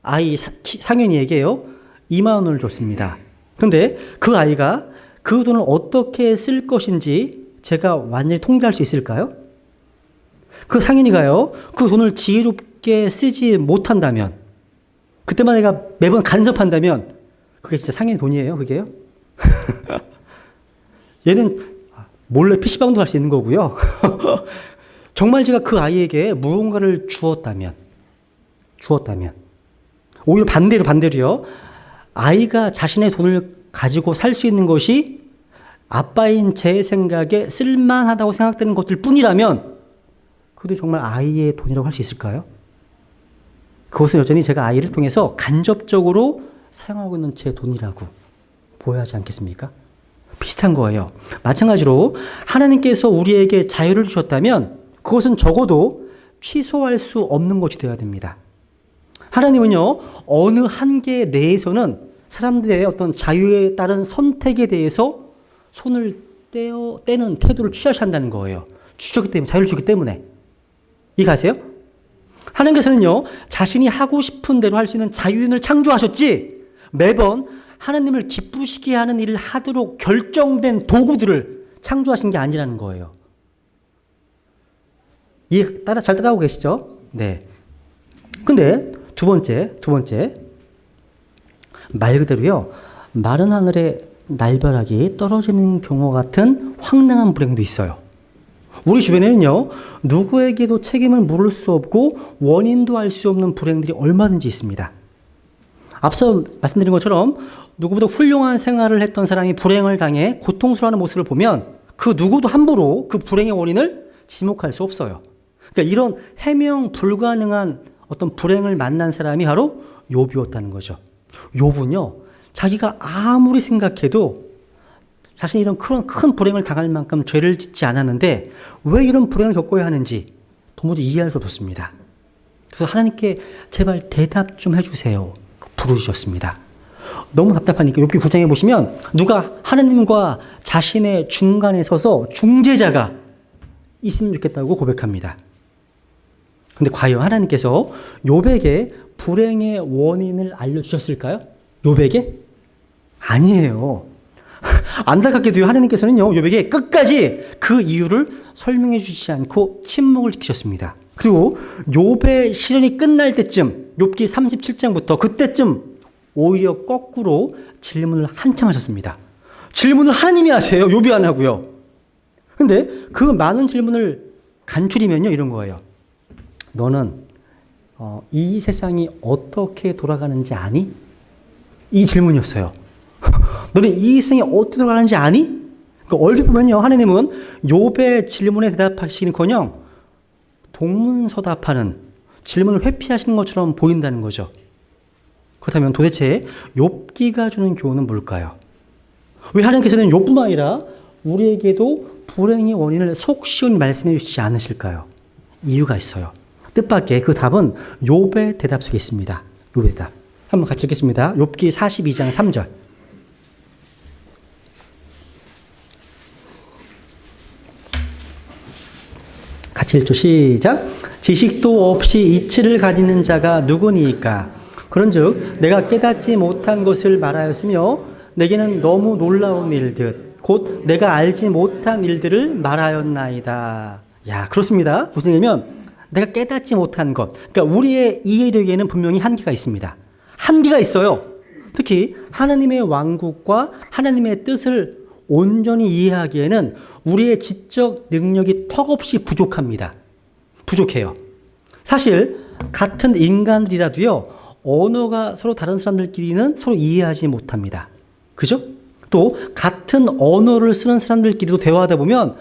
아이 상현이에게요, 2만 원을 줬습니다. 근데 그 아이가 그 돈을 어떻게 쓸 것인지 제가 완전히 통제할 수 있을까요? 그 상현이가요, 그 돈을 지혜롭게 쓰지 못한다면, 그때만 내가 매번 간섭한다면, 그게 진짜 상현이 돈이에요, 그게요? 얘는 몰래 PC방도 할 수 있는 거고요. 정말 제가 그 아이에게 무언가를 주었다면, 오히려 반대로요, 아이가 자신의 돈을 가지고 살 수 있는 것이 아빠인 제 생각에 쓸만하다고 생각되는 것들 뿐이라면 그것도 정말 아이의 돈이라고 할 수 있을까요? 그것은 여전히 제가 아이를 통해서 간접적으로 사용하고 있는 제 돈이라고 보여야 하지 않겠습니까? 비슷한 거예요. 마찬가지로 하나님께서 우리에게 자유를 주셨다면 그것은 적어도 취소할 수 없는 것이 되어야 됩니다. 하나님은요, 어느 한계 내에서는 사람들의 어떤 자유에 따른 선택에 대해서 손을 떼는 태도를 취하셔야 한다는 거예요. 주셨기 때문에, 자유를 주기 때문에. 이해가세요? 하나님께서는요, 자신이 하고 싶은 대로 할 수 있는 자유인을 창조하셨지, 매번 하나님을 기쁘시게 하는 일을 하도록 결정된 도구들을 창조하신 게 아니라는 거예요. 잘 따라오고 계시죠? 네. 근데 두 번째. 말 그대로요, 마른 하늘에 날벼락이 떨어지는 경우와 같은 황당한 불행도 있어요. 우리 주변에는요, 누구에게도 책임을 물을 수 없고 원인도 알 수 없는 불행들이 얼마든지 있습니다. 앞서 말씀드린 것처럼 누구보다 훌륭한 생활을 했던 사람이 불행을 당해 고통스러워하는 모습을 보면 그 누구도 함부로 그 불행의 원인을 지목할 수 없어요. 그러니까 이런 해명 불가능한 어떤 불행을 만난 사람이 바로 욥이었다는 거죠. 욥은요, 자기가 아무리 생각해도 자신이 이런 큰 불행을 당할 만큼 죄를 짓지 않았는데 왜 이런 불행을 겪어야 하는지 도무지 이해할 수 없었습니다. 그래서 하나님께 제발 대답 좀 해주세요. 부르셨습니다. 너무 답답하니까 욥기 9장에 보시면 누가 하나님과 자신의 중간에 서서 중재자가 있으면 좋겠다고 고백합니다. 근데 과연 하나님께서 욥에게 불행의 원인을 알려주셨을까요? 욥에게? 아니에요. 안타깝게도요, 하나님께서는요, 욥에게 끝까지 그 이유를 설명해 주시지 않고 침묵을 지키셨습니다. 그리고 욥의 시련이 끝날 때쯤, 욥기 37장부터 그때쯤 오히려 거꾸로 질문을 한참 하셨습니다. 질문을 하나님이 하세요. 욥이 안 하고요. 근데 그 많은 질문을 간추리면요, 이런 거예요. 너는 이 세상이 어떻게 돌아가는지 아니? 이 질문이었어요. 너는 이 세상이 어떻게 돌아가는지 아니? 그러니까 얼핏 보면요, 하나님은 욥의 질문에 대답하시기는커녕 동문서답하는 질문을 회피하시는 것처럼 보인다는 거죠. 그렇다면 도대체 욥기가 주는 교훈은 뭘까요? 왜 하나님께서는 욥뿐만 아니라 우리에게도 불행의 원인을 속 시원히 말씀해 주시지 않으실까요? 이유가 있어요. 뜻밖의 그 답은 욥의 대답 속에 있습니다. 욥의 대답. 한번 같이 읽겠습니다. 욥기 42장 3절. 같이 읽죠. 시작. 지식도 없이 이치를 가지는 자가 누구니이까? 그런즉 내가 깨닫지 못한 것을 말하였으며 내게는 너무 놀라운 일들 곧 내가 알지 못한 일들을 말하였나이다. 야, 그렇습니다. 무슨 얘기냐면 내가 깨닫지 못한 것. 그러니까 우리의 이해력에는 분명히 한계가 있습니다. 한계가 있어요. 특히 하나님의 왕국과 하나님의 뜻을 온전히 이해하기에는 우리의 지적 능력이 턱없이 부족합니다. 부족해요. 사실 같은 인간들이라도요, 언어가 서로 다른 사람들끼리는 서로 이해하지 못합니다. 그죠? 또 같은 언어를 쓰는 사람들끼리도 대화하다 보면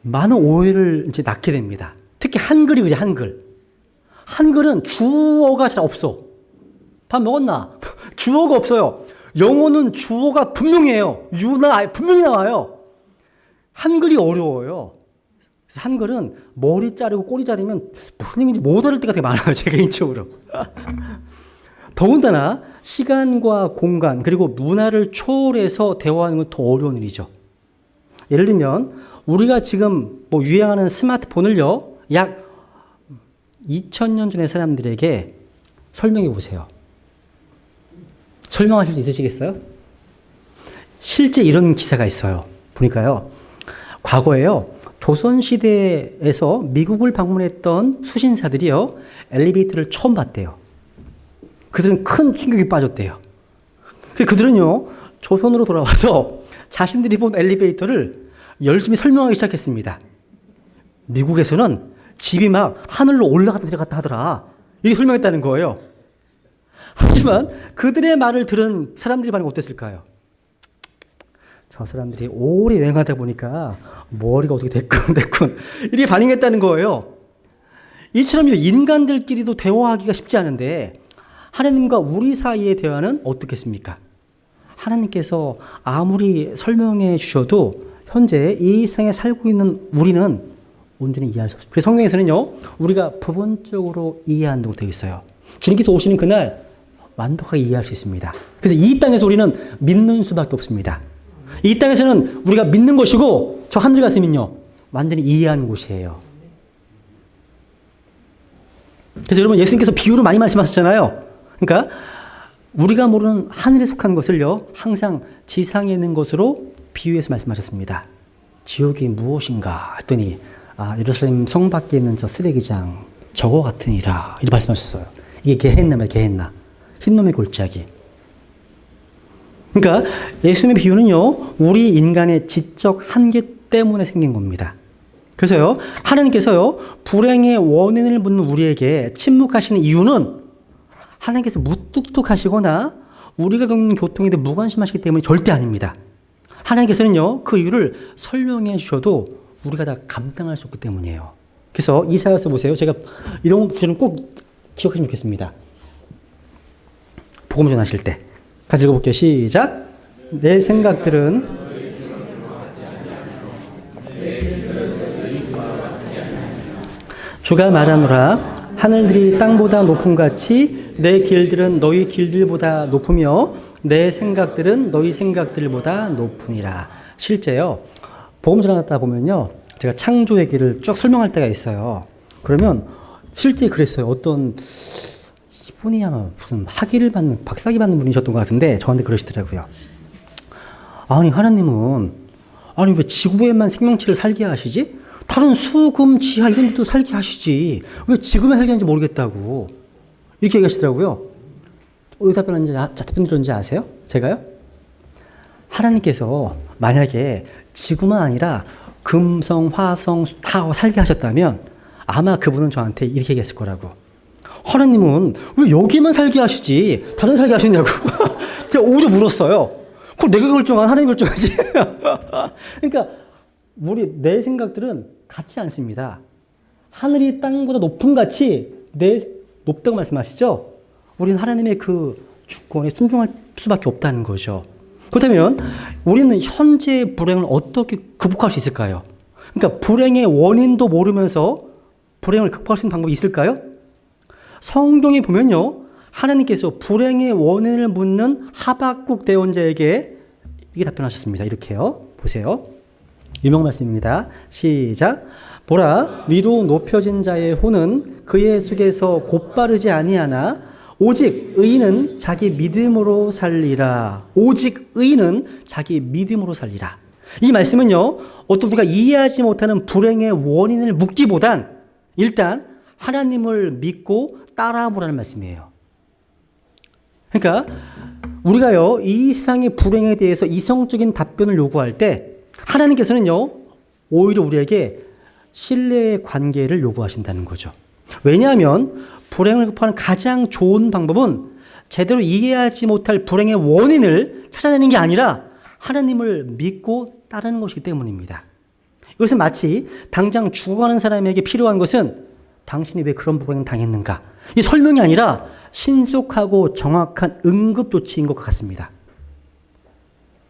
많은 오해를 이제 낳게 됩니다. 특히 한글이 그래, 한글. 한글은 주어가 잘 없어. 밥 먹었나? 주어가 없어요. 영어는 주어가 분명해요. 유나 분명히 나와요. 한글이 어려워요. 그래서 한글은 머리 자르고 꼬리 자르면 무슨 얘기인지 못 알을 때가 되게 많아요. 제 개인적으로. 더군다나 시간과 공간 그리고 문화를 초월해서 대화하는 건 더 어려운 일이죠. 예를 들면 우리가 지금 뭐 유행하는 스마트폰을요, 약 2000년 전의 사람들에게 설명해 보세요. 설명하실 수 있으시겠어요? 실제 이런 기사가 있어요. 보니까요, 과거에요, 조선시대에서 미국을 방문했던 수신사들이요, 엘리베이터를 처음 봤대요. 그들은 큰 충격이 빠졌대요. 그들은요, 조선으로 돌아와서 자신들이 본 엘리베이터를 열심히 설명하기 시작했습니다. 미국에서는 집이 막 하늘로 올라갔다 내려갔다 하더라. 이렇게 설명했다는 거예요. 하지만 그들의 말을 들은 사람들이 반응 어땠을까요? 저 사람들이 오래 여행하다 보니까 머리가 어떻게 됐군 이렇게 반응했다는 거예요. 이처럼 인간들끼리도 대화하기가 쉽지 않은데 하나님과 우리 사이의 대화는 어떻겠습니까? 하나님께서 아무리 설명해 주셔도 현재 이 세상에 살고 있는 우리는 온전히 이해할 수 없어요. 그래서 성경에서는요, 우리가 부분적으로 이해한다고 되어 있어요. 주님께서 오시는 그날 완벽하게 이해할 수 있습니다. 그래서 이 땅에서 우리는 믿는 수밖에 없습니다. 이 땅에서는 우리가 믿는 것이고 저 하늘 가서는요, 완전히 이해하는 곳이에요. 그래서 여러분 예수님께서 비유로 많이 말씀하셨잖아요. 그러니까 우리가 모르는 하늘에 속한 것을요, 항상 지상에 있는 것으로 비유해서 말씀하셨습니다. 지옥이 무엇인가 했더니 예루살렘 성 밖에 있는 저 쓰레기장 저거 같으니라 이렇게 말씀하셨어요. 이게 게헨나입니다. 게헨나. 흰놈의 골짜기. 그러니까 예수님의 비유는요, 우리 인간의 지적 한계 때문에 생긴 겁니다. 그래서요, 하나님께서요, 불행의 원인을 묻는 우리에게 침묵하시는 이유는 하나님께서 무뚝뚝하시거나 우리가 겪는 교통에 대해 무관심하시기 때문에 절대 아닙니다. 하나님께서는요, 그 이유를 설명해 주셔도 우리가 다 감당할 수 없기 때문이에요. 그래서 이사야서 보세요. 제가 이런 구절은 꼭 기억하시면 좋겠습니다. 복음 전하실 때. 같이 읽어볼게요. 시작. 내 생각들은 주가 말하노라. 하늘들이 땅보다 높음같이 내 길들은 너희 길들보다 높으며 내 생각들은 너희 생각들보다 높으니라. 실제요, 복음 전하다 보면요, 제가 창조의 길을 쭉 설명할 때가 있어요. 그러면 실제 그랬어요. 어떤 이분이 아마 무슨 학위를 받는, 박사학위 받는 분이셨던 것 같은데 저한테 그러시더라고요. 아니 하나님은 왜 지구에만 생명체를 살게 하시지? 다른 수금, 지하 이런 데도 살게 하시지. 왜 지금에 살게 하는지 모르겠다고 이렇게 얘기하시더라고요. 왜 답변 들었는지 아세요? 제가요? 하나님께서 만약에 지구만 아니라 금성, 화성 다 살게 하셨다면 아마 그분은 저한테 이렇게 얘기했을 거라고. 하나님은 왜 여기만 살게 하시지 다른 살게 하셨냐고. 제가 오히려 물었어요. 그걸 내가 결정한 하나님 결정하지. 그러니까 내 생각들은 같지 않습니다. 하늘이 땅보다 높음 같이 높다고 말씀하시죠. 우리는 하나님의 그 주권에 순종할 수밖에 없다는 거죠. 그렇다면 우리는 현재의 불행을 어떻게 극복할 수 있을까요? 그러니까 불행의 원인도 모르면서 불행을 극복할 수 있는 방법이 있을까요? 성경에 보면요, 하나님께서 불행의 원인을 묻는 하박국 대언자에게 이렇게 답변하셨습니다. 이렇게요. 보세요. 유명 말씀입니다. 시작. 보라, 위로 높여진 자의 혼은 그의 속에서 곧바르지 아니하나 오직 의인은 자기 믿음으로 살리라. 오직 의인은 자기 믿음으로 살리라. 이 말씀은요, 어떤 우리가 이해하지 못하는 불행의 원인을 묻기보단 일단 하나님을 믿고 따라보라는 말씀이에요. 그러니까 우리가요, 이 세상의 불행에 대해서 이성적인 답변을 요구할 때 하나님께서는요, 오히려 우리에게 신뢰의 관계를 요구하신다는 거죠. 왜냐하면 불행을 극복하는 가장 좋은 방법은 제대로 이해하지 못할 불행의 원인을 찾아내는 게 아니라 하나님을 믿고 따르는 것이기 때문입니다. 이것은 마치 당장 죽어가는 사람에게 필요한 것은 당신이 왜 그런 불행을 당했는가? 이 설명이 아니라 신속하고 정확한 응급조치인 것 같습니다.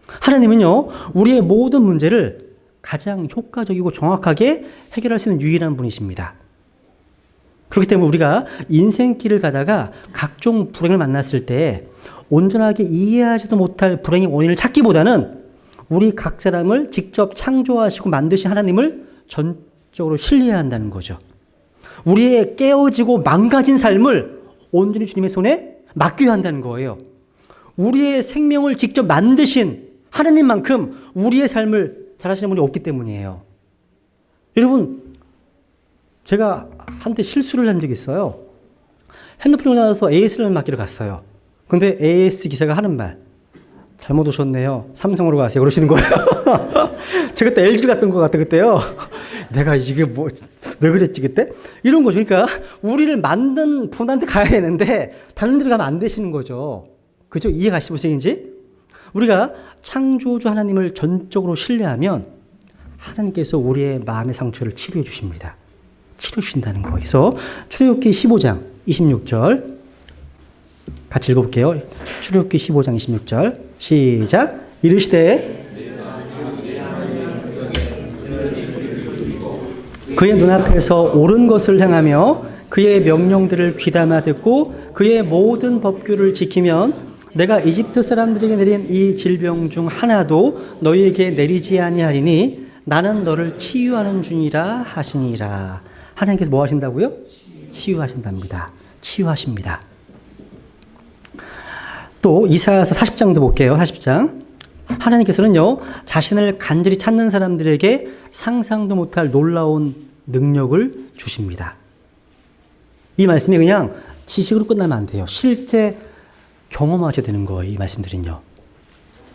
하나님은요, 우리의 모든 문제를 가장 효과적이고 정확하게 해결할 수 있는 유일한 분이십니다. 그렇기 때문에 우리가 인생길을 가다가 각종 불행을 만났을 때 온전하게 이해하지도 못할 불행의 원인을 찾기보다는 우리 각 사람을 직접 창조하시고 만드신 하나님을 전적으로 신뢰해야 한다는 거죠. 우리의 깨어지고 망가진 삶을 온전히 주님의 손에 맡겨야 한다는 거예요. 우리의 생명을 직접 만드신 하나님만큼 우리의 삶을 잘하시는 분이 없기 때문이에요. 여러분, 제가 한때 실수를 한 적이 있어요. 핸드폰을 나와서 AS를 맡기러 갔어요. 근데 AS 기사가 하는 말, 잘못 오셨네요. 삼성으로 가세요. 그러시는 거예요. 제가 그때 LG를 갔던 것 같아, 그때요. 내가 이게 왜 그랬지, 그때? 이런 거죠. 그러니까 우리를 만든 분한테 가야 되는데 다른 데로 가면 안 되시는 거죠. 그죠? 이해 가시보세요인지? 우리가 창조주 하나님을 전적으로 신뢰하면 하나님께서 우리의 마음의 상처를 치료해 주십니다. 치료해 주신다는 거. 그래서 출애굽기 15장 26절 같이 읽어볼게요. 출애굽기 15장 26절 시작. 이르시되 그의 눈앞에서 옳은 것을 행하며 그의 명령들을 귀담아 듣고 그의 모든 법규를 지키면 내가 이집트 사람들에게 내린 이 질병 중 하나도 너희에게 내리지 아니하리니 나는 너를 치유하는 중이라 하시니라. 하나님께서 뭐 하신다고요? 치유하신답니다. 치유하십니다. 또 이사야서 40장도 볼게요. 40장. 하나님께서는요, 자신을 간절히 찾는 사람들에게 상상도 못할 놀라운 능력을 주십니다. 이 말씀이 그냥 지식으로 끝나면 안 돼요. 실제 경험하셔야 되는 거예요. 이 말씀들은요.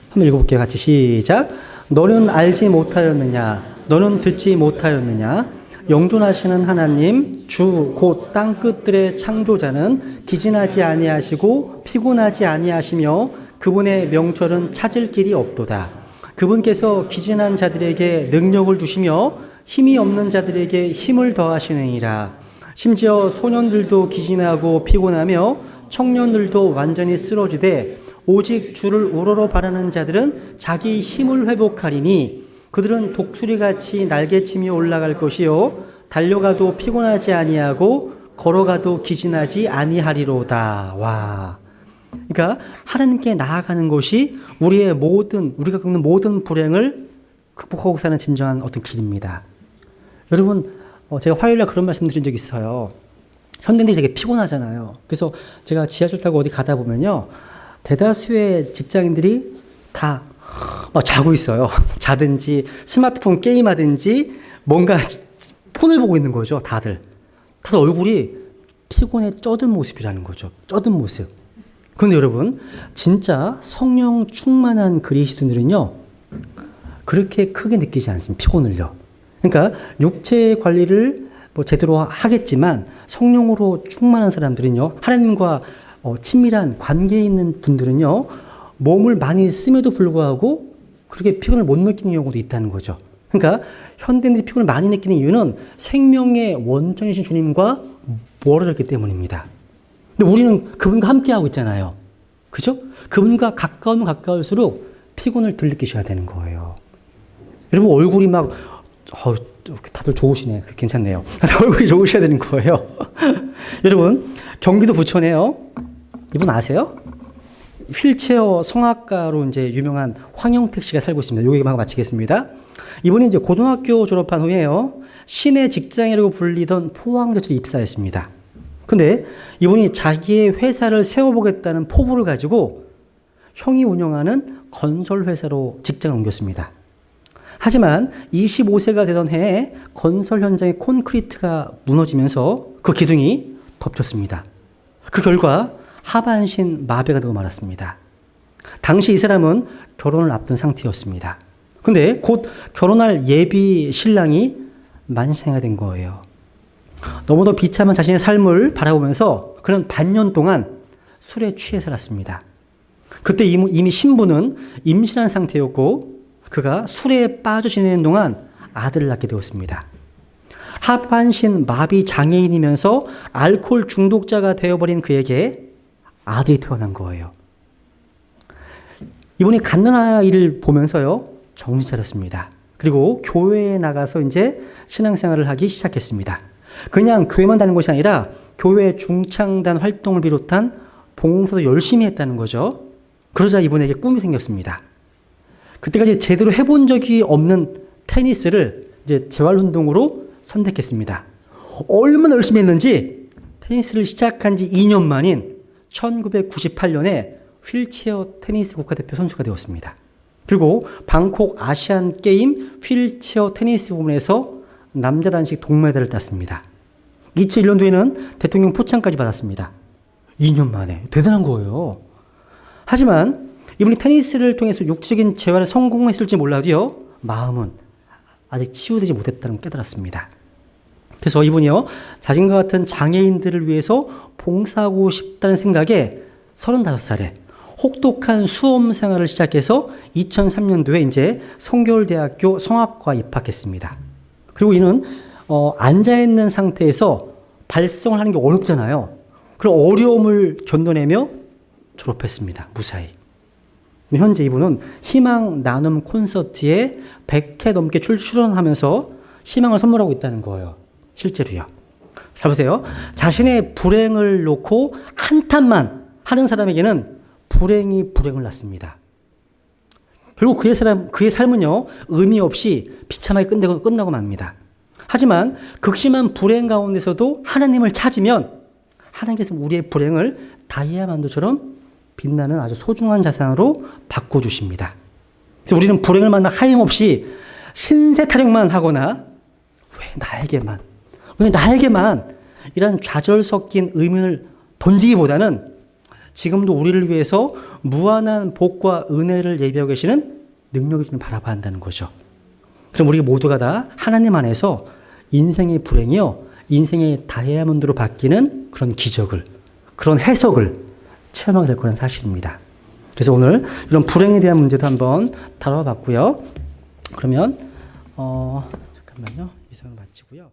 한번 읽어볼게요. 같이 시작. 너는 알지 못하였느냐? 너는 듣지 못하였느냐? 영존하시는 하나님 주 곧 땅끝들의 창조자는 기진하지 아니하시고 피곤하지 아니하시며 그분의 명철은 찾을 길이 없도다. 그분께서 기진한 자들에게 능력을 주시며 힘이 없는 자들에게 힘을 더하시느니라. 심지어 소년들도 기진하고 피곤하며 청년들도 완전히 쓰러지되 오직 주를 우러러 바라는 자들은 자기 힘을 회복하리니 그들은 독수리같이 날개치며 올라갈 것이요 달려가도 피곤하지 아니하고 걸어가도 기진하지 아니하리로다. 와. 그러니까 하나님께 나아가는 것이 우리가 겪는 모든 불행을 극복하고 사는 진정한 어떤 길입니다. 여러분, 제가 화요일날 그런 말씀 드린 적이 있어요. 현대인들이 되게 피곤하잖아요. 그래서 제가 지하철 타고 어디 가다 보면요, 대다수의 직장인들이 다 막 자고 있어요. 자든지 스마트폰 게임하든지 뭔가 폰을 보고 있는 거죠. 다들 얼굴이 피곤에 쩌든 모습이라는 거죠. 쩌든 모습. 그런데 여러분, 진짜 성령 충만한 그리스도인들은요, 그렇게 크게 느끼지 않습니다. 피곤을요. 그러니까 육체 관리를 뭐 제대로 하겠지만 성령으로 충만한 사람들은요, 하나님과 친밀한 관계에 있는 분들은요, 몸을 많이 씀에도 불구하고 그렇게 피곤을 못 느끼는 경우도 있다는 거죠. 그러니까 현대인들이 피곤을 많이 느끼는 이유는 생명의 원천이신 주님과 멀어졌기 때문입니다. 근데 우리는 그분과 함께 하고 있잖아요. 그죠? 그분과 가까우면 가까울수록 피곤을 덜 느끼셔야 되는 거예요. 여러분 얼굴이 막 다들 좋으시네. 괜찮네요. 얼굴이 좋으셔야 되는 거예요. 여러분 경기도 부천에요. 이분 아세요? 휠체어 성악가로 이제 유명한 황영택 씨가 살고 있습니다. 요 얘기만 마치겠습니다. 이분이 이제 고등학교 졸업한 후에요, 시내 직장이라고 불리던 포항대학에 입사했습니다. 근데 이분이 자기의 회사를 세워보겠다는 포부를 가지고 형이 운영하는 건설회사로 직장을 옮겼습니다. 하지만 25세가 되던 해에 건설 현장의 콘크리트가 무너지면서 그 기둥이 덮쳤습니다. 그 결과 하반신 마비가 되고 말았습니다. 당시 이 사람은 결혼을 앞둔 상태였습니다. 근데 곧 결혼할 예비 신랑이 만신창이가 된 거예요. 너무도 비참한 자신의 삶을 바라보면서 그는 반년 동안 술에 취해 살았습니다. 그때 이미 신부는 임신한 상태였고 그가 술에 빠져 지내는 동안 아들을 낳게 되었습니다. 하반신 마비 장애인이면서 알코올 중독자가 되어버린 그에게 아들이 태어난 거예요. 이분이 갓난아이를 보면서요, 정신 차렸습니다. 그리고 교회에 나가서 이제 신앙생활을 하기 시작했습니다. 그냥 교회만 다니는 것이 아니라 교회 중창단 활동을 비롯한 봉사도 열심히 했다는 거죠. 그러자 이분에게 꿈이 생겼습니다. 그때까지 제대로 해본 적이 없는 테니스를 이제 재활운동으로 선택했습니다. 얼마나 열심히 했는지 테니스를 시작한 지 2년 만인 1998년에 휠체어 테니스 국가대표 선수가 되었습니다. 그리고 방콕 아시안 게임 휠체어 테니스 부문에서 남자 단식 동메달을 땄습니다. 2001년도에는 대통령 포창까지 받았습니다. 2년 만에. 대단한 거예요. 하지만 이분이 테니스를 통해서 육체적인 재활에 성공했을지 몰라도요, 마음은 아직 치유되지 못했다는 걸 깨달았습니다. 그래서 이분이요, 자신과 같은 장애인들을 위해서 봉사하고 싶다는 생각에 35살에 혹독한 수험 생활을 시작해서 2003년도에 이제 성결대학교 성악과 입학했습니다. 그리고 이는 앉아있는 상태에서 발성을 하는 게 어렵잖아요. 그런 어려움을 견뎌내며 졸업했습니다. 무사히. 현재 이분은 희망 나눔 콘서트에 100회 넘게 출연하면서 희망을 선물하고 있다는 거예요. 실제로요. 잘 보세요. 자신의 불행을 놓고 한탄만 하는 사람에게는 불행이 불행을 낳습니다. 결국 그의 삶은요, 의미 없이 비참하게 끝나고 맙니다. 하지만 극심한 불행 가운데서도 하나님을 찾으면 하나님께서 우리의 불행을 다이아몬드처럼 빛나는 아주 소중한 자산으로 바꿔주십니다. 그래서 우리는 불행을 만나 하염없이 신세 타령만 하거나 왜 나에게만 이런 좌절 섞인 의문을 던지기보다는 지금도 우리를 위해서 무한한 복과 은혜를 예비하고 계시는 능력이 좀 바라봐야 한다는 거죠. 그럼 우리 모두가 다 하나님 안에서 인생의 불행이요, 인생의 다이아몬드로 바뀌는 그런 기적을, 그런 해석을 체험하게 될 거라는 사실입니다. 그래서 오늘 이런 불행에 대한 문제도 한번 다뤄봤고요. 그러면 잠깐만요. 이상을 마치고요.